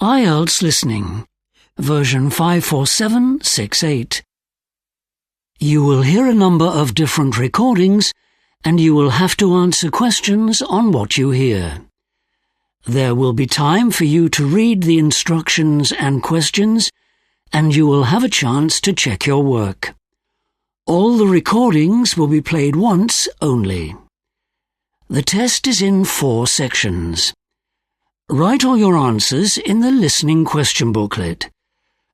IELTS Listening, version 54768. You will hear a number of different recordings and you will have to answer questions on what you hear. There will be time for you to read the instructions and questions, and you will have a chance to check your work. All the recordings will be played once only. The test is in 4 sections. Write all your answers in the listening question booklet.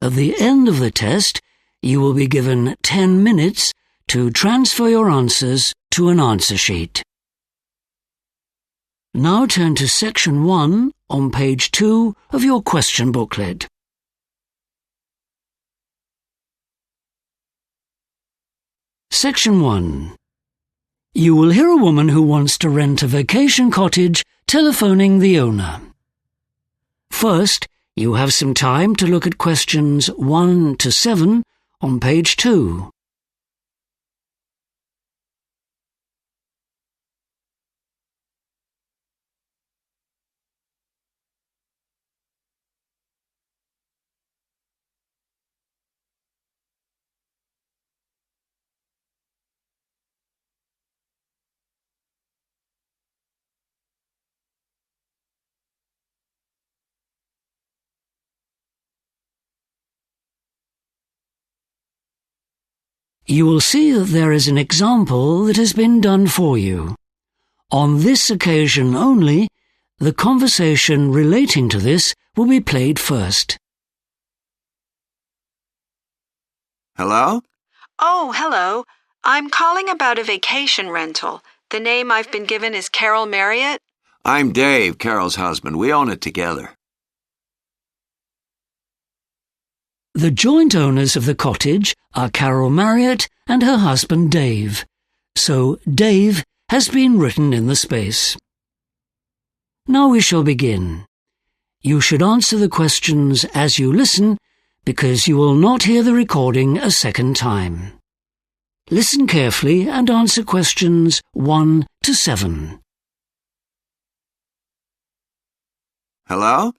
At the end of the test, you will be given 10 minutes to transfer your answers to an answer sheet. Now turn to section 1 on page 2 of your question booklet. Section 1. You will hear a woman who wants to rent a vacation cottage telephoning the owner. First, you have some time to look at questions 1 to 7 on page 2. You will see that there is an example that has been done for you. On this occasion only, the conversation relating to this will be played first. Hello? Oh, hello. I'm calling about a vacation rental. The name I've been given is Carol Marriott. I'm Dave, Carol's husband. We own it together. The joint owners of the cottage are Carol Marriott and her husband Dave, so Dave has been written in the space. Now we shall begin. You should answer the questions as you listen because you will not hear the recording a second time. Listen carefully and answer questions 1 to 7. Hello?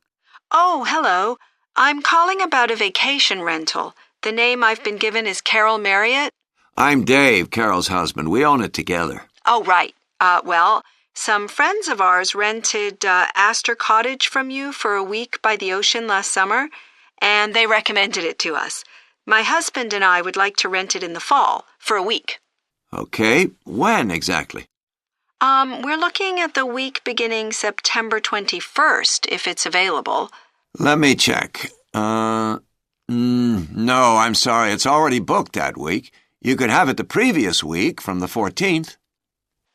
Oh, hello. I'm calling about a vacation rental. The name I've been given is Carol Marriott. I'm Dave, Carol's husband. We own it together. Oh, right. Well, some friends of ours rented Astor Cottage from you for a week by the ocean last summer, and they recommended it to us. My husband and I would like to rent it in the fall for a week. Okay. When exactly? We're looking at the week beginning September 21st, if it's available. Let me check. No, I'm sorry. It's already booked that week. You could have it the previous week from the 14th.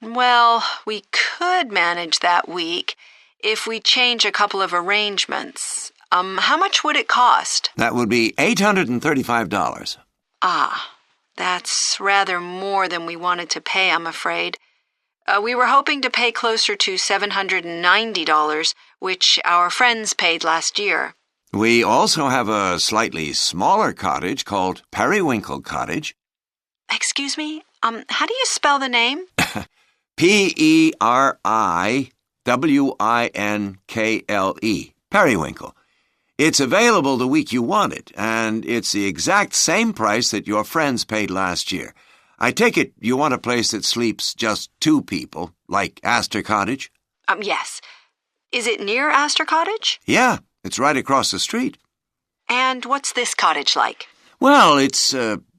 Well, we could manage that week if we change a couple of arrangements. How much would it cost? That would be $835. Ah, that's rather more than we wanted to pay, I'm afraid. We were hoping to pay closer to $790, which our friends paid last year. We also have a slightly smaller cottage called Periwinkle Cottage. Excuse me? How do you spell the name? Periwinkle. Periwinkle. It's available the week you want it, and it's the exact same price that your friends paid last year. I take it you want a place that sleeps just 2 people, like Astor Cottage? Yes. Is it near Astor Cottage? Yeah, it's right across the street. And what's this cottage like? Well, it's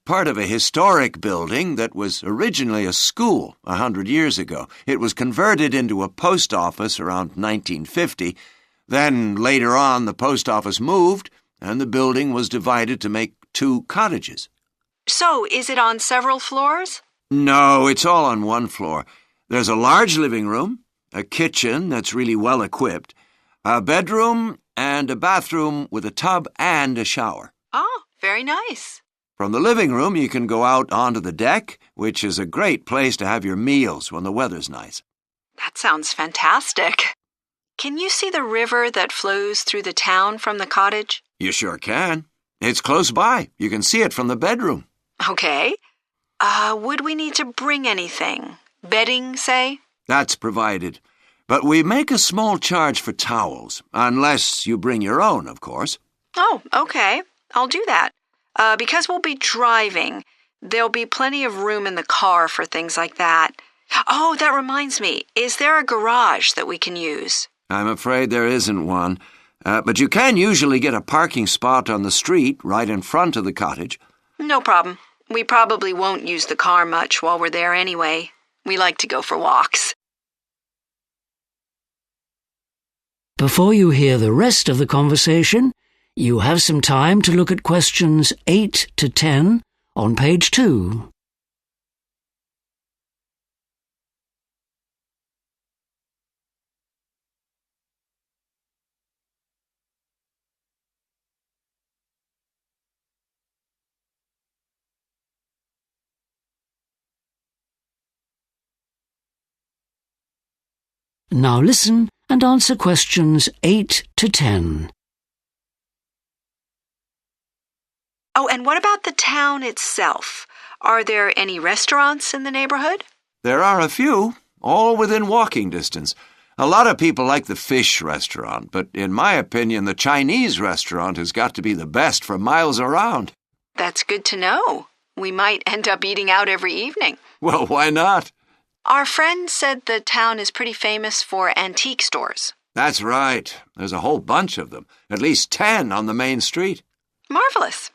part of a historic building that was originally a school 100 years ago. It was converted into a post office around 1950. Then, later on, the post office moved, and the building was divided to make 2 cottages. So, is it on several floors? No, it's all on one floor. There's a large living room, a kitchen that's really well equipped, a bedroom, and a bathroom with a tub and a shower. Oh, very nice. From the living room, you can go out onto the deck, which is a great place to have your meals when the weather's nice. That sounds fantastic. Can you see the river that flows through the town from the cottage? You sure can. It's close by. You can see it from the bedroom. Okay. Would we need to bring anything? Bedding, say? That's provided. But we make a small charge for towels, unless you bring your own, of course. Oh, okay. I'll do that. Because we'll be driving, there'll be plenty of room in the car for things like that. Oh, that reminds me. Is there a garage that we can use? I'm afraid there isn't one. But you can usually get a parking spot on the street right in front of the cottage. No problem. We probably won't use the car much while we're there anyway. We like to go for walks. Before you hear the rest of the conversation, you have some time to look at questions 8 to 10 on page 2. Now listen and answer questions 8 to 10. Oh, and what about the town itself? Are there any restaurants in the neighborhood? There are a few, all within walking distance. A lot of people like the fish restaurant, but in my opinion, the Chinese restaurant has got to be the best for miles around. That's good to know. We might end up eating out every evening. Well, why not? Our friend said the town is pretty famous for antique stores. That's right. There's a whole bunch of them, at least 10 on the main street. Marvelous.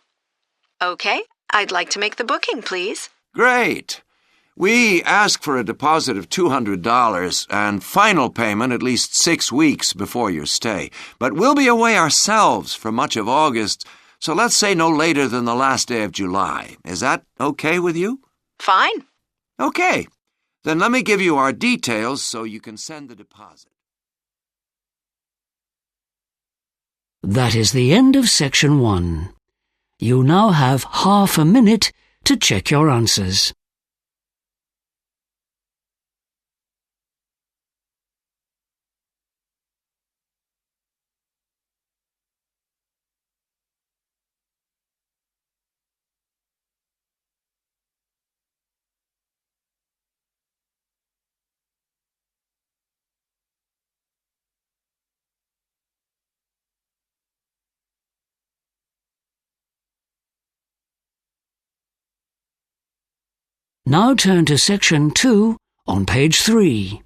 Okay, I'd like to make the booking, please. Great. We ask for a deposit of $200 and final payment at least 6 weeks before your stay. But we'll be away ourselves for much of August, so let's say no later than the last day of July. Is that okay with you? Fine. Okay. Then let me give you our details so you can send the deposit. That is the end of section 1. You now have half a minute to check your answers. Now turn to section 2 on page 3.